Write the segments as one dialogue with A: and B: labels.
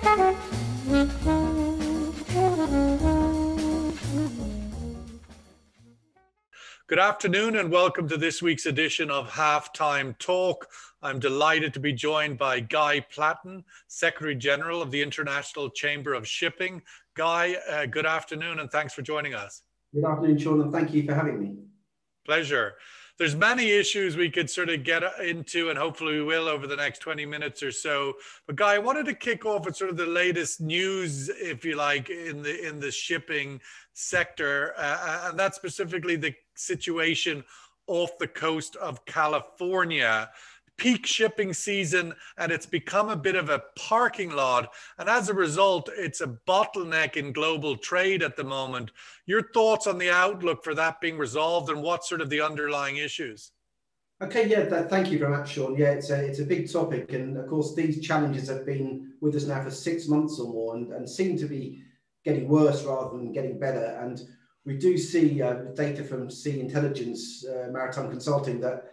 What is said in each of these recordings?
A: Good afternoon and welcome to this week's edition of Halftime Talk. I'm delighted to be joined by Guy Platten, Secretary General of the International Chamber of Shipping. Guy, good afternoon and thanks for joining us.
B: Good afternoon, Sean, and thank you for having me.
A: Pleasure. There's many issues we could sort of get into, and hopefully we will over the next 20 minutes or so. But Guy, I wanted to kick off with sort of the latest news, if you like, in the shipping sector, and that's specifically the situation off the coast of California. Peak shipping season, and it's become a bit of a parking lot, and as a result it's a bottleneck in global trade at the moment. Your thoughts on the outlook for that being resolved and what sort of the underlying issues?
B: Okay, yeah, thank you very much, Sean. Yeah, it's a big topic, and of course these challenges have been with us now for 6 months or more, and seem to be getting worse rather than getting better. And we do see data from Sea Intelligence Maritime Consulting that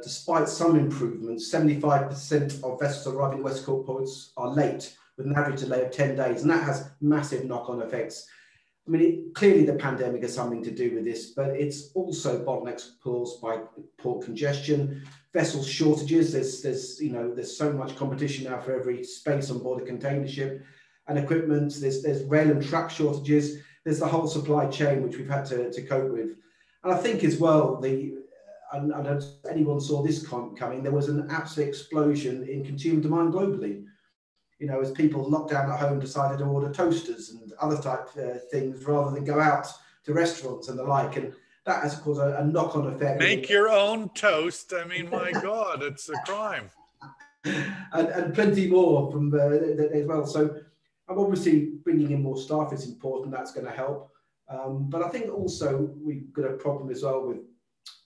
B: despite some improvements, 75% of vessels arriving in West Coast ports are late, with an average delay of 10 days, and that has massive knock-on effects. I mean, clearly the pandemic has something to do with this, but it's also bottlenecks caused by port congestion, vessel shortages. There's so much competition now for every space on board a container ship, and equipment. There's rail and truck shortages. There's the whole supply chain which we've had to cope with, and I think as well I don't know if anyone saw this coming. There was an absolute explosion in consumer demand globally. You know, as people locked down at home decided to order toasters and other type things rather than go out to restaurants and the like. And that has caused a knock-on effect.
A: Make your own toast. I mean, my God, it's a crime.
B: and plenty more from as well. So obviously bringing in more staff is important. That's going to help. But I think also we've got a problem as well with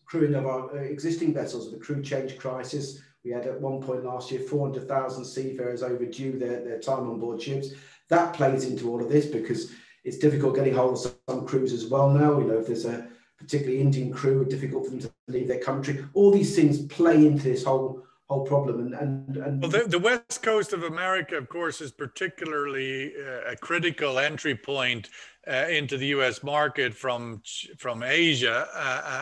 B: crewing of our existing vessels. The crew change crisis. We had at one point last year 400,000 seafarers overdue their time on board ships. That plays into all of this because it's difficult getting hold of some crews as well now. You know, if there's a particularly Indian crew, it's difficult for them to leave their country. All these things play into this whole problem.
A: Well, the West Coast of America, of course, is particularly a critical entry point into the U.S. market from Asia,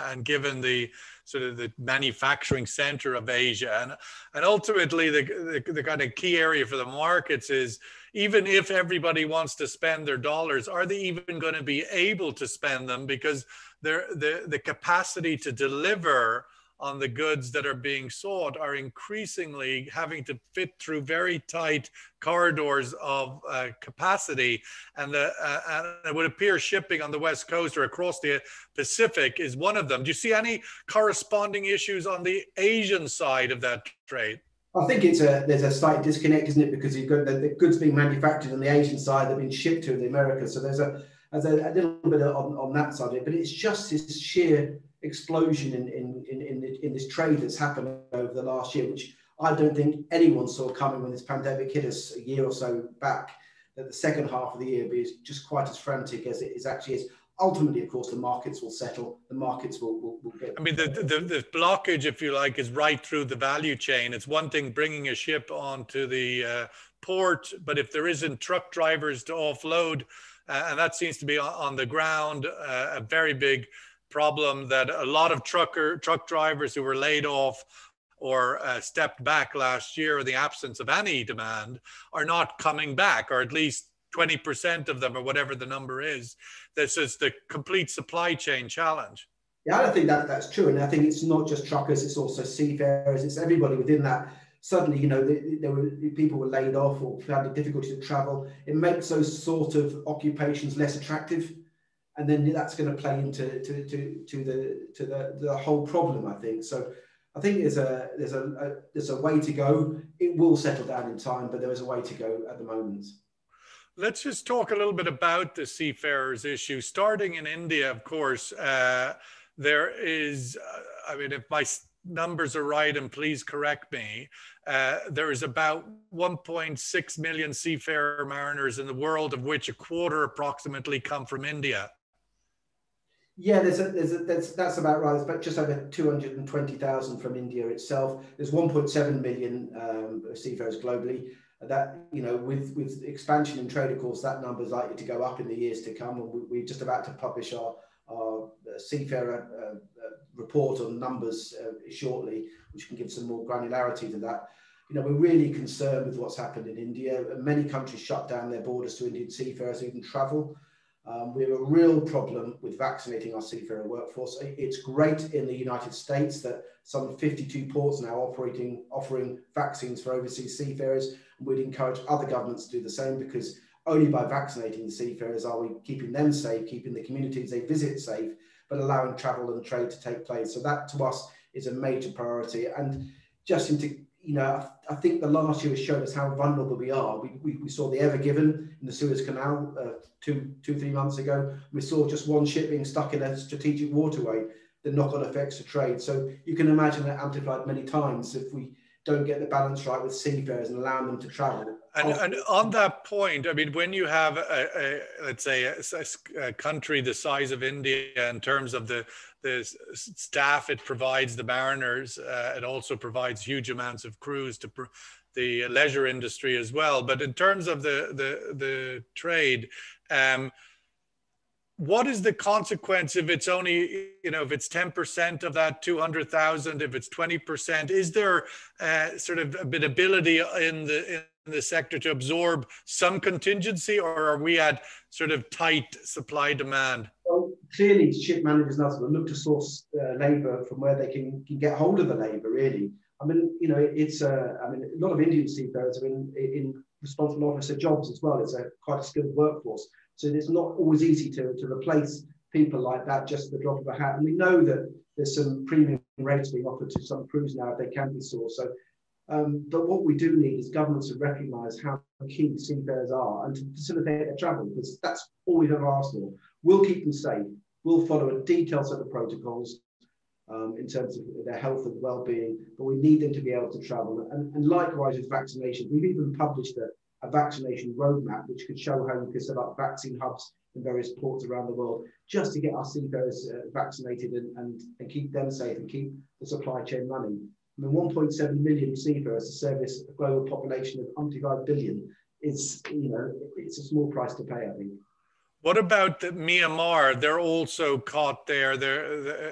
A: and given the sort of the manufacturing center of Asia, and ultimately the kind of key area for the markets is, even if everybody wants to spend their dollars, are they even going to be able to spend them, because the capacity to deliver on the goods that are being sought are increasingly having to fit through very tight corridors of capacity. And it would appear shipping on the West Coast or across the Pacific is one of them. Do you see any corresponding issues on the Asian side of that trade?
B: I think there's a slight disconnect, isn't it? Because you've got the goods being manufactured on the Asian side that have been shipped to the Americas. So there's a little bit on that side of it, but it's just this sheer explosion in this trade that's happened over the last year, which I don't think anyone saw coming when this pandemic hit us a year or so back, that the second half of the year be just quite as frantic as it actually is. Ultimately, of course, the markets will settle. The markets will get...
A: I mean, the blockage, if you like, is right through the value chain. It's one thing bringing a ship onto the port, but if there isn't truck drivers to offload, and that seems to be on the ground, a very big problem that a lot of truck drivers who were laid off or stepped back last year in the absence of any demand are not coming back, or at least 20% of them, or whatever the number is. This is the complete supply chain challenge.
B: Yeah, I don't think that's true. And I think it's not just truckers, it's also seafarers, it's everybody within that. Suddenly, you know, people were laid off or found it difficult to travel. It makes those sort of occupations less attractive. And then that's going to play into the whole problem, I think. So I think there's a way to go. It will settle down in time, but there is a way to go at the moment.
A: Let's just talk a little bit about the seafarers issue. Starting in India, of course, there is, I mean, if my numbers are right, and please correct me, there is about 1.6 million seafarer mariners in the world, of which a quarter approximately come from India.
B: Yeah, that's about right. There's about just over 220,000 from India itself. There's 1.7 million seafarers globally. That, with expansion in trade, of course, that number is likely to go up in the years to come. And we're just about to publish our Seafarer report on numbers shortly, which can give some more granularity to that. We're really concerned with what's happened in India. Many countries shut down their borders to Indian seafarers who can travel. We have a real problem with vaccinating our seafarer workforce. It's great in the United States that some 52 ports now offering vaccines for overseas seafarers. And we'd encourage other governments to do the same, because only by vaccinating the seafarers are we keeping them safe, keeping the communities they visit safe, but allowing travel and trade to take place. So that to us is a major priority. And just I think the last year has shown us how vulnerable we are. We saw the Ever Given in the Suez Canal 3 months ago. We saw just one ship being stuck in a strategic waterway, the knock-on effects to trade. So you can imagine that amplified many times if we don't get the balance right with seafarers and allowing them to travel.
A: And on that point, I mean, when you have let's say a country the size of India in terms of the staff it provides, the mariners, it also provides huge amounts of crews to the leisure industry as well. But in terms of the trade, what is the consequence if it's only, if it's 10% of that 200,000, if it's 20%? Is there sort of a bit ability in the sector to absorb some contingency, or are we at sort of tight supply demand?
B: Well, clearly ship managers and others will look to source labour from where they can get hold of the labour, really. I mean, it's a lot of Indian seafarers are in responsible officer jobs as well. It's quite a skilled workforce. So it's not always easy to replace people like that just at the drop of a hat. And we know that there's some premium rates being offered to some crews now if they can be sourced. So, but what we do need is governments to recognise how key seafarers are and to facilitate their travel, because that's all we've ever asked for. We'll keep them safe. We'll follow a detailed set of protocols in terms of their health and well-being, but we need them to be able to travel. And likewise with vaccination, we've even published a vaccination roadmap, which could show how you can set up vaccine hubs in various ports around the world, just to get our seafarers vaccinated and keep them safe and keep the supply chain running. I mean, 1.7 million seafarers to service a global population of 25 billion is, it's a small price to pay, I think.
A: What about Myanmar? They're also caught there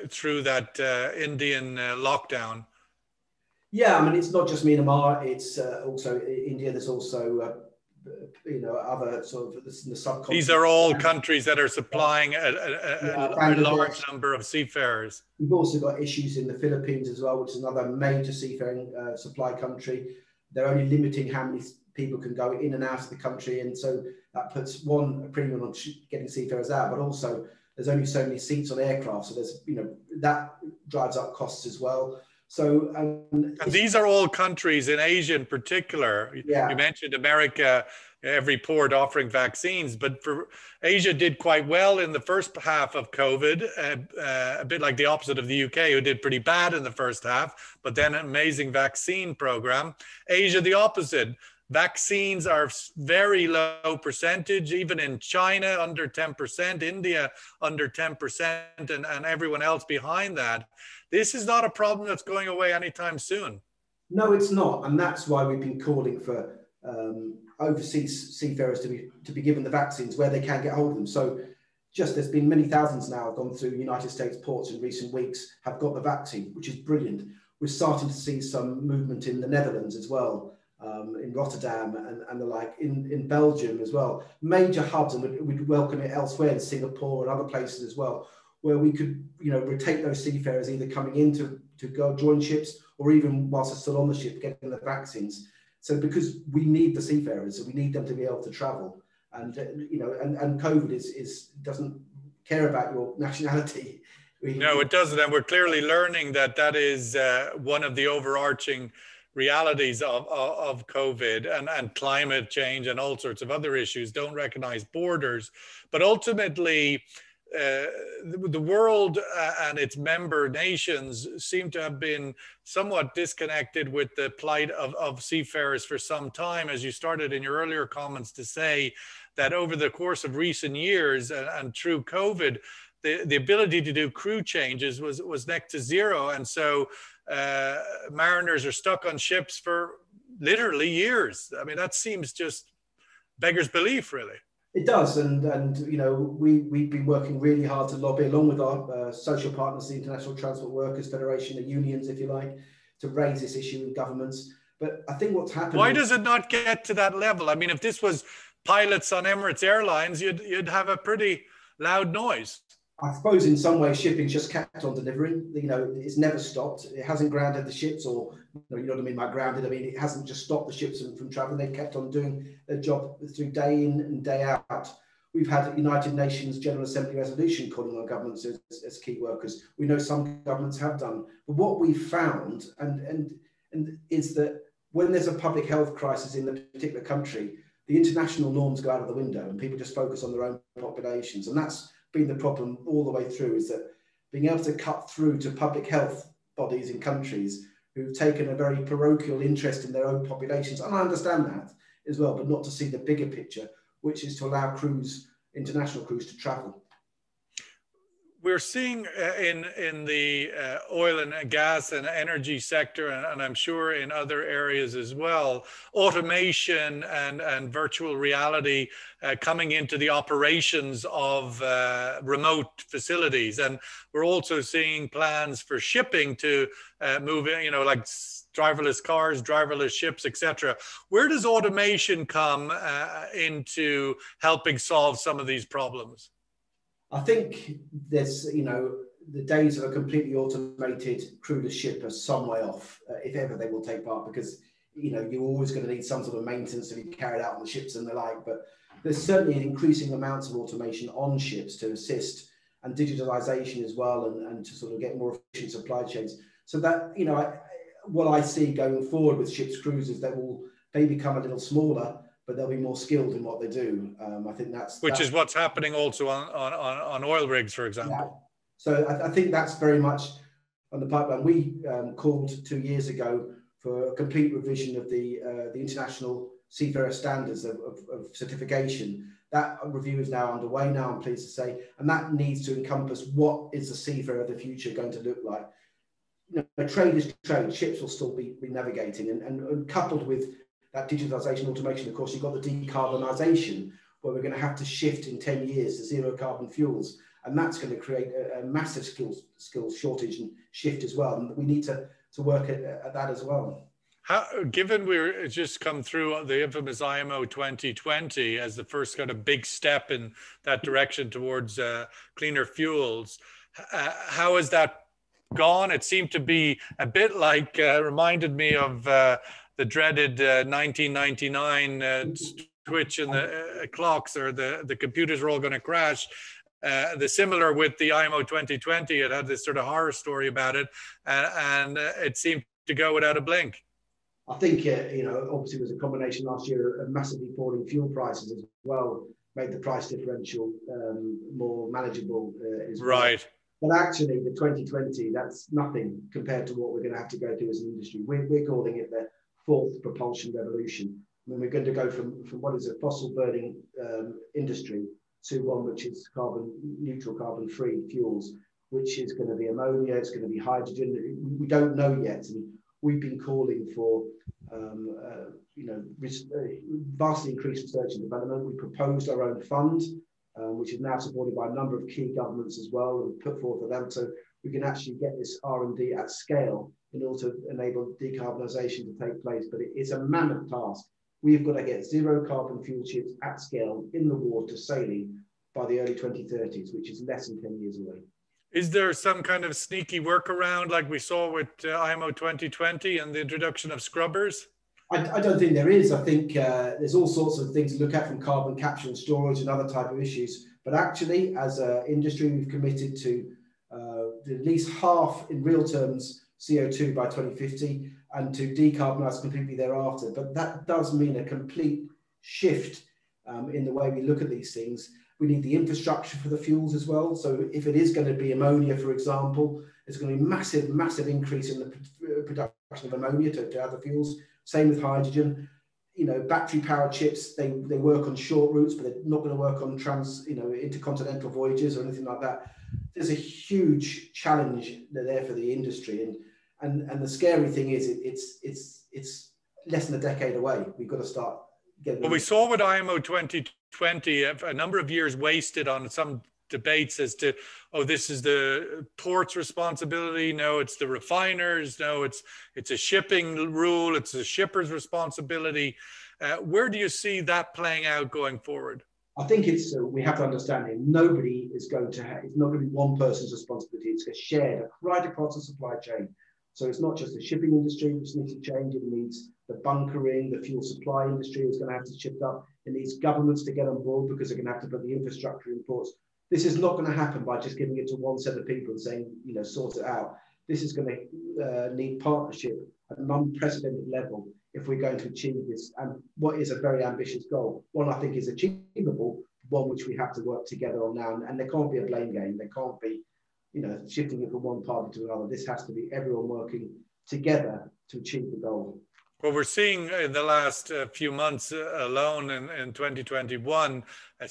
A: through that Indian lockdown.
B: Yeah, I mean, it's not just Myanmar, it's also India. There's also, other sort of the subcontinent.
A: These are all countries that are supplying a large number of seafarers.
B: We've also got issues in the Philippines as well, which is another major seafaring supply country. They're only limiting how many people can go in and out of the country. And so that puts a premium on getting seafarers out, but also there's only so many seats on aircraft. So there's, that drives up costs as well. So,
A: and these are all countries in Asia in particular. Yeah. You mentioned America, every port offering vaccines, but for Asia did quite well in the first half of COVID, a bit like the opposite of the UK, who did pretty bad in the first half, but then an amazing vaccine program. Asia, the opposite. Vaccines are very low percentage, even in China, under 10%, India, under 10%, and everyone else behind that. This is not a problem that's going away anytime soon.
B: No, it's not. And that's why we've been calling for overseas seafarers to be given the vaccines where they can get hold of them. So there's been many thousands now have gone through United States ports in recent weeks, have got the vaccine, which is brilliant. We're starting to see some movement in the Netherlands as well, in Rotterdam and the like, in Belgium as well. Major hubs, and we'd welcome it elsewhere in Singapore and other places as well, where we could, rotate those seafarers either coming in to go join ships or even whilst they're still on the ship getting the vaccines. So because we need the seafarers, so we need them to be able to travel. And, and COVID doesn't care about your nationality.
A: No, it doesn't. And we're clearly learning that is one of the overarching realities of COVID and climate change and all sorts of other issues don't recognize borders. But ultimately, the world and its member nations seem to have been somewhat disconnected with the plight of seafarers for some time, as you started in your earlier comments to say that over the course of recent years and through COVID, the ability to do crew changes was next to zero. And so mariners are stuck on ships for literally years. I mean, that seems just beggars belief, really.
B: It does, and you know, we've been working really hard to lobby along with our social partners, the International Transport Workers Federation, the unions, if you like, to raise this issue with governments. But I think what's happened.
A: Why does it not get to that level? I mean, if this was pilots on Emirates Airlines, you'd have a pretty loud noise.
B: I suppose in some ways shipping's just kept on delivering. You know, it's never stopped. It hasn't grounded the ships, or you know what I mean by grounded. I mean it hasn't just stopped the ships from traveling. They've kept on doing their job through day in and day out. We've had United Nations General Assembly resolution calling on governments as key workers. We know some governments have done, but what we've found and is that when there's a public health crisis in the particular country, the international norms go out of the window and people just focus on their own populations, and that's been the problem all the way through, is that being able to cut through to public health bodies in countries who've taken a very parochial interest in their own populations, and I understand that as well, but not to see the bigger picture, which is to allow crews, international crews, to travel.
A: We're seeing in the oil and gas and energy sector, and I'm sure in other areas as well, automation and virtual reality coming into the operations of remote facilities. And we're also seeing plans for shipping to move in, you know, like driverless cars, driverless ships, etc. Where does automation come into helping solve some of these problems?
B: I think there's, you know, the days of a completely automated crewless ship are some way off, if ever they will take part, because, you know, you're always going to need some sort of maintenance to be carried out on the ships and the like. But there's certainly an increasing amounts of automation on ships to assist, and digitalization as well, and to sort of get more efficient supply chains. So that, you know, what I see going forward with ships' crews is they become a little smaller, but they'll be more skilled in what they do. I think that's
A: is what's happening also on oil rigs, for example.
B: Yeah. So I think that's very much on the pipeline. We called 2 years ago for a complete revision of the International Seafarer Standards of certification. That review is now underway now, I'm pleased to say, and that needs to encompass what is the seafarer of the future going to look like. You know, trade is trade. Ships will still be navigating, and coupled with that digitalization, automation, of course, you've got the decarbonisation, where we're going to have to shift in 10 years to zero carbon fuels. And that's going to create a massive skills shortage and shift as well. And we need to work at that as well.
A: Given we're just come through the infamous IMO 2020 as the first kind of big step in that direction towards cleaner fuels, how has that gone? It seemed to be a bit like, reminded me of the dreaded 1999 twitch in the clocks, or the computers are all going to crash. The similar with the IMO 2020, it had this sort of horror story about it, and it seemed to go without a blink.
B: I think, you know, obviously it was a combination last year of massively falling fuel prices as well, made the price differential more manageable as well.
A: Right.
B: But actually, the 2020, that's nothing compared to what we're going to have to go through as an industry. We're calling it the fourth propulsion revolution. I mean, we're going to go from what is a fossil burning industry to one which is carbon neutral, carbon free fuels, which is going to be ammonia, it's going to be hydrogen. We don't know yet. And we've been calling for, you know, vastly increased research and development. We proposed our own fund, which is now supported by a number of key governments as well, and put forth for them, so we can actually get this R&D at scale in order to enable decarbonisation to take place. But it's a mammoth task. We've got to get zero carbon fuel ships at scale in the water sailing by the early 2030s, which is less than 10 years away.
A: Is there some kind of sneaky workaround like we saw with IMO 2020 and the introduction of scrubbers?
B: I don't think there is. I think there's all sorts of things to look at, from carbon capture and storage and other type of issues. But actually, as an industry, we've committed to at least half, in real terms, CO2 by 2050, and to decarbonise completely thereafter. But that does mean a complete shift in the way we look at these things. We need the infrastructure for the fuels as well. So if it is going to be ammonia, for example, there's going to be massive, massive increase in the production of ammonia to other fuels. Same with hydrogen. You know, battery-powered ships, they work on short routes, but they're not going to work on intercontinental voyages or anything like that. There's a huge challenge there for the industry, and the scary thing is it's less than a decade away. We've got to start getting.
A: Well, we saw with IMO 2020 a number of years wasted on some debates as to, oh, this is the port's responsibility. No, it's the refiners. No, it's a shipping rule. It's the shipper's responsibility. Where do you see that playing out going forward?
B: I think it's we have to understand it. Nobody is going to have. It's not going to be one person's responsibility. It's shared right across the supply chain. So it's not just the shipping industry which needs to change. It needs the bunkering, the fuel supply industry is going to have to shift up. It needs governments to get on board because they're going to have to put the infrastructure in ports. This is not going to happen by just giving it to one set of people and saying, you know, sort it out. This is going to need partnership at an unprecedented level if we're going to achieve this. And what is a very ambitious goal, one I think is achievable, one which we have to work together on now. And there can't be a blame game. There can't be, you know, shifting it from one party to another. This has to be everyone working together to achieve the goal.
A: Well, we're seeing in the last few months alone in 2021, a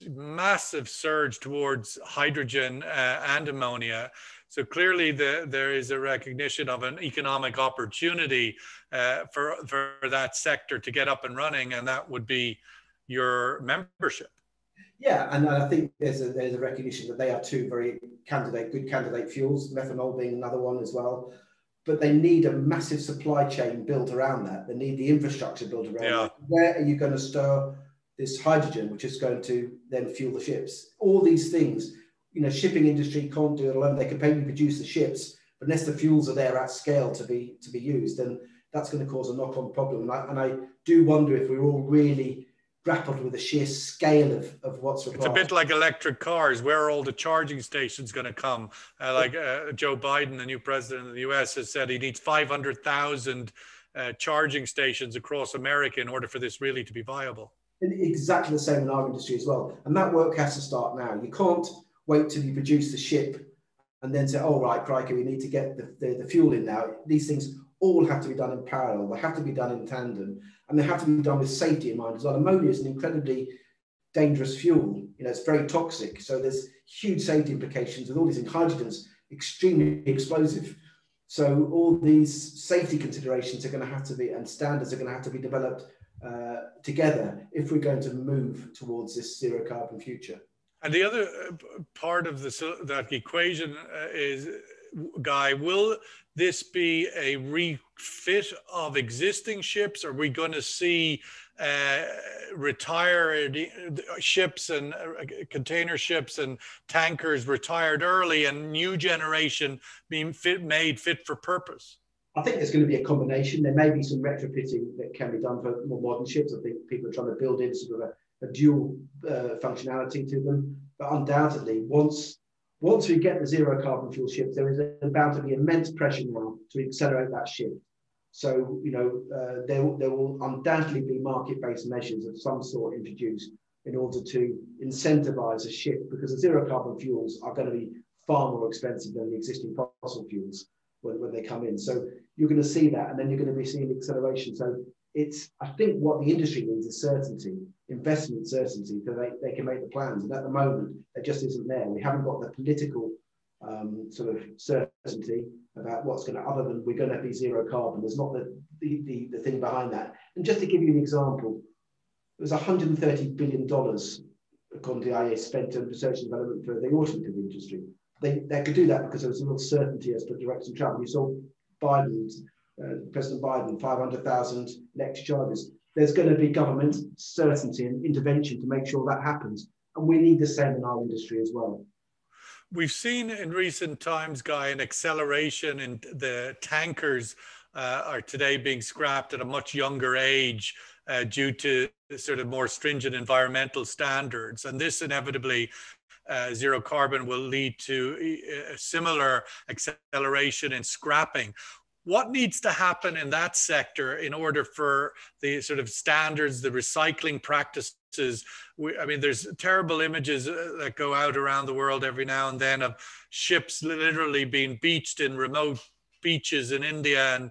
A: massive surge towards hydrogen and ammonia. So clearly there is a recognition of an economic opportunity for that sector to get up and running, and that would be your membership.
B: Yeah, and I think there's a recognition that they are two very good candidate fuels, methanol being another one as well. But they need a massive supply chain built around that. They need the infrastructure built around that. Where are you going to store this hydrogen, which is going to then fuel the ships? All these things, you know, shipping industry can't do it alone. They can maybe produce the ships, but unless the fuels are there at scale to be used, then that's going to cause a knock-on problem. And I do wonder if we're all really grappled with the sheer scale of what's required.
A: It's a bit like electric cars. Where are all the charging stations going to come? Joe Biden, the new president of the US, has said he needs 500,000 charging stations across America in order for this really to be viable.
B: And exactly the same in our industry as well. And that work has to start now. You can't wait till you produce the ship and then say, oh, right, crikey, we need to get the fuel in now. These things all have to be done in parallel. They have to be done in tandem, and they have to be done with safety in mind as well. Ammonia is an incredibly dangerous fuel. You know, it's very toxic. So there's huge safety implications with all these things. Hydrogen's extremely explosive. So all these safety considerations are going to have to be, and standards are going to have to be developed together if we're going to move towards this zero carbon future.
A: And the other part of that equation is, Guy, will this be a refit of existing ships? Are we going to see retired ships and container ships and tankers retired early and new generation being made fit for purpose?
B: I think there's going to be a combination. There may be some retrofitting that can be done for more modern ships. I think people are trying to build in sort of a dual functionality to them. But undoubtedly, once we get the zero carbon fuel ships, there is bound to be immense pressure now to accelerate that shift. So, you know, there will undoubtedly be market-based measures of some sort introduced in order to incentivize a shift, because the zero carbon fuels are going to be far more expensive than the existing fossil fuels when they come in. So you're going to see that, and then you're going to be seeing acceleration. So I think what the industry needs is certainty, investment certainty, so they can make the plans. And at the moment, it just isn't there. We haven't got the political sort of certainty about what's going to, other than we're going to be zero carbon. There's not the thing behind that. And just to give you an example, there's $130 billion, according to the IEA, spent on research and development for the automotive industry. They could do that because there was a little certainty as to direction of travel. You saw President Biden, 500,000 electric chargers. There's going to be government certainty and intervention to make sure that happens. And we need the same in our industry as well.
A: We've seen in recent times, Guy, an acceleration in the tankers are today being scrapped at a much younger age due to sort of more stringent environmental standards. And this inevitably, zero carbon, will lead to a similar acceleration in scrapping. What needs to happen in that sector in order for the sort of standards, the recycling practices? I mean, there's terrible images that go out around the world every now and then of ships literally being beached in remote beaches in India and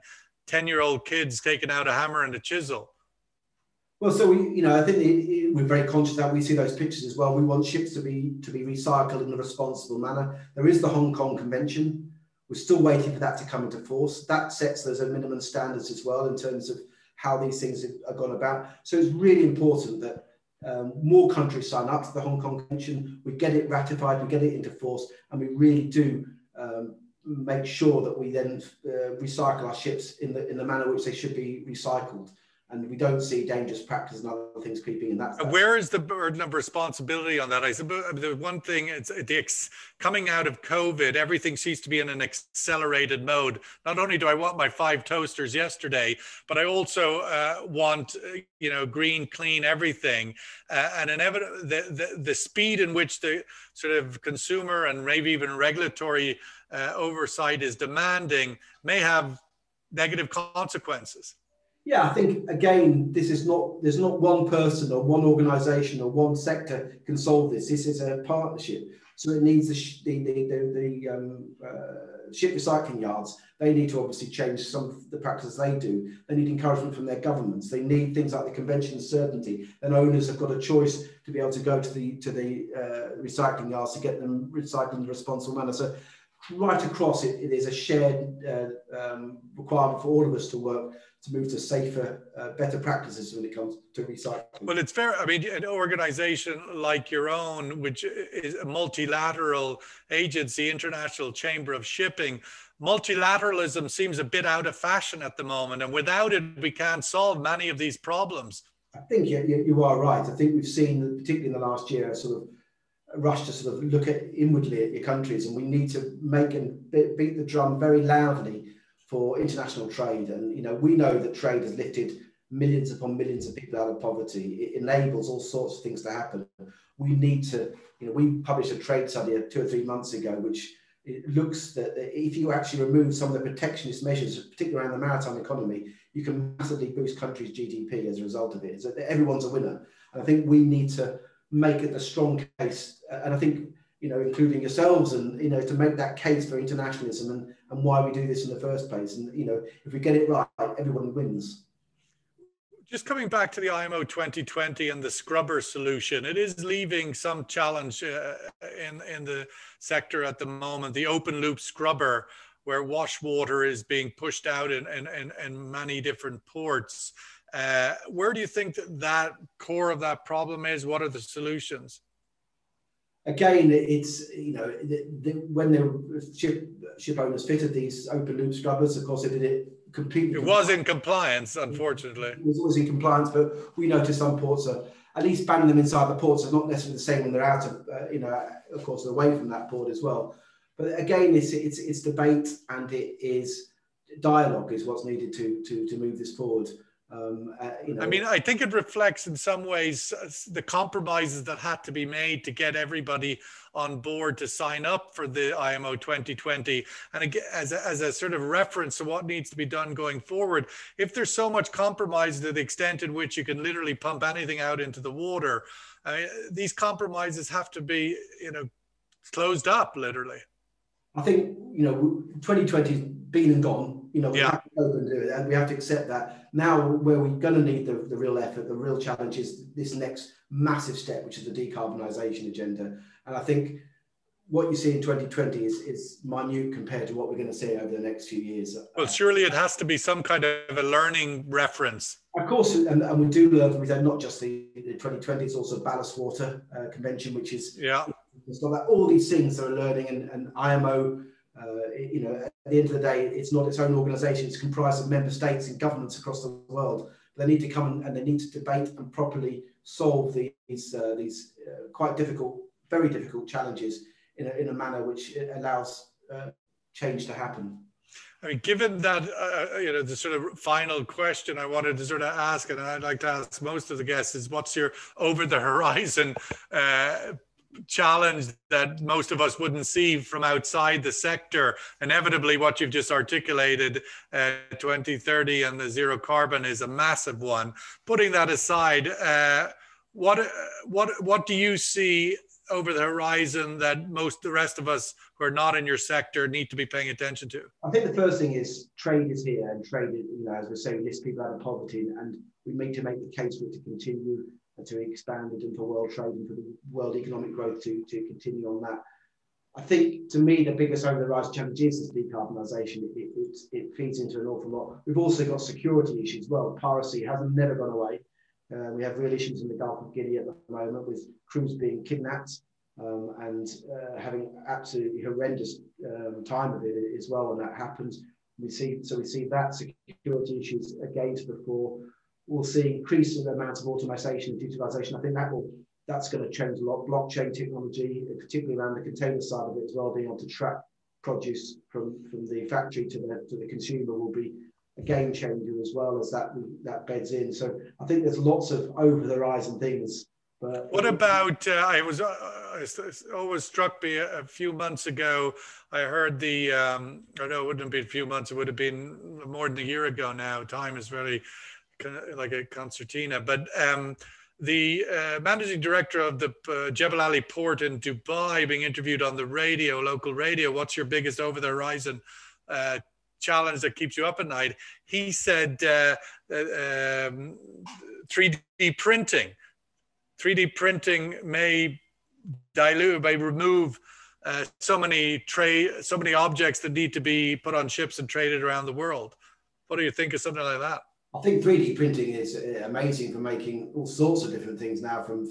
A: 10-year-old kids taking out a hammer and a chisel.
B: Well, so I think we're very conscious that we see those pictures as well. We want ships to be recycled in a responsible manner. There is the Hong Kong Convention. We're still waiting for that to come into force. That sets those minimum standards as well in terms of how these things are gone about. So it's really important that more countries sign up to the Hong Kong Convention, we get it ratified, we get it into force, and we really do make sure that we then recycle our ships in the manner which they should be recycled. And we don't see dangerous practices and other things creeping in.
A: Where is the burden of responsibility on that? I suppose the one thing, it's coming out of COVID, everything seems to be in an accelerated mode. Not only do I want my 5 toasters yesterday, but I also want, green, clean everything. And inevitably, the speed in which the sort of consumer and maybe even regulatory oversight is demanding may have negative consequences.
B: Yeah, I think, again, there's not one person or one organization or one sector can solve this. This is a partnership. So it needs the ship recycling yards. They need to obviously change some of the practices they do. They need encouragement from their governments. They need things like the convention certainty. Then owners have got a choice to be able to go to the recycling yards to get them recycled in a responsible manner. So right across it is a shared requirement for all of us to work to move to safer, better practices when it comes to recycling.
A: Well, it's fair. I mean, an organization like your own, which is a multilateral agency, International Chamber of Shipping, multilateralism seems a bit out of fashion at the moment. And without it, we can't solve many of these problems.
B: I think you are right. I think we've seen, particularly in the last year, a sort of rush to sort of look inwardly at your countries, and we need to make and beat the drum very loudly for international trade. And we know that trade has lifted millions upon millions of people out of poverty. It enables all sorts of things to happen. We need to, we published a trade study 2 or 3 months ago, which it looks that if you actually remove some of the protectionist measures, particularly around the maritime economy, you can massively boost countries' GDP as a result of it. So everyone's a winner. And I think we need to make it a strong case. And I think, including yourselves, and to make that case for internationalism and why we do this in the first place. And if we get it right, everyone wins.
A: Just coming back to the IMO 2020 and the scrubber solution, it is leaving some challenge in the sector at the moment. The open loop scrubber, where wash water is being pushed out in many different ports. Where do you think that core of that problem is? What are the solutions?
B: Again, it's, when the ship owners fitted these open loop scrubbers, of course, they did it completely.
A: It was in compliance, unfortunately.
B: It was in compliance, but we noticed some ports are at least banning them inside the ports. It's not necessarily the same when they're out of course, away from that port as well. But again, it's debate, and it is dialogue is what's needed to move this forward.
A: I mean, I think it reflects in some ways the compromises that had to be made to get everybody on board to sign up for the IMO 2020. And again, as a sort of reference to what needs to be done going forward, if there's so much compromise to the extent in which you can literally pump anything out into the water, I mean, these compromises have to be, closed up, literally.
B: I think, 2020's been and gone. We have to open and do it, and we have to accept that. Now, where we're going to need the real effort, the real challenge is this next massive step, which is the decarbonisation agenda. And I think what you see in 2020 is minute compared to what we're going to see over the next few years.
A: Well, surely it has to be some kind of a learning reference.
B: Of course, and we do learn from that, not just the 2020, it's also Ballast Water Convention, which is it's got that, all these things that are learning, and IMO. At the end of the day, it's not its own organisation. It's comprised of member states and governments across the world. They need to come and they need to debate and properly solve these quite difficult, very difficult challenges in a manner which allows change to happen.
A: I mean, given that, the sort of final question I wanted to sort of ask, and I'd like to ask most of the guests, is what's your over the horizon challenge that most of us wouldn't see from outside the sector? Inevitably, what you've just articulated, 2030 and the zero carbon is a massive one. Putting that aside, what do you see over the horizon that the rest of us who are not in your sector need to be paying attention to?
B: I think the first thing is trade is here, and trade, as we're saying, lifts people out of poverty, and we need to make the case for it to continue and to expand it, and for world trade and for the world economic growth to continue on that. I think, to me, the biggest over-the-horizon challenge is decarbonisation. It feeds into an awful lot. We've also got security issues as well. Piracy hasn't never gone away. We have real issues in the Gulf of Guinea at the moment with crews being kidnapped and having absolutely horrendous time of it as well when that happens. We see that security issues again to the fore. We'll see increasing amount of automation and digitalisation. I think that's going to change a lot. Blockchain technology, particularly around the container side of it as well, being able to track produce from the factory to the consumer will be a game changer as well as that beds in. So I think there's lots of over the horizon things. But
A: what about, it always struck me a few months ago, I heard it wouldn't have been a few months, it would have been more than a year ago now. Time is very like a concertina, but the managing director of the Jebel Ali port in Dubai being interviewed on the radio, local radio, what's your biggest over the horizon challenge that keeps you up at night? He said 3D printing. 3D printing may remove so many objects that need to be put on ships and traded around the world. What do you think of something like that?
B: I think 3D printing is amazing for making all sorts of different things now, from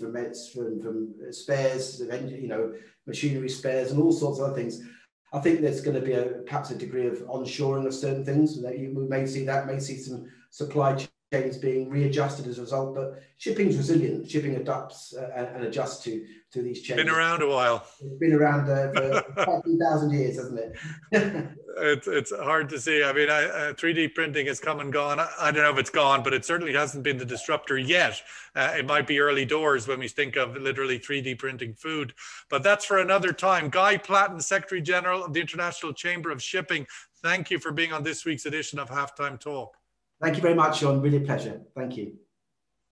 B: spares, machinery spares, and all sorts of other things. I think there's going to be perhaps a degree of onshoring of certain things. We may see some supply chains being readjusted as a result, but shipping's resilient. Shipping adapts and adjusts to these changes.
A: Been around a while.
B: It's been around for 2,000 years, hasn't it?
A: It's hard to see. I mean, 3D printing has come and gone. I don't know if it's gone, but it certainly hasn't been the disruptor yet. It might be early doors when we think of literally 3D printing food, but that's for another time. Guy Platten, Secretary General of the International Chamber of Shipping, thank you for being on this week's edition of Halftime Talk.
B: Thank you very much, Sean. Really a pleasure. Thank you.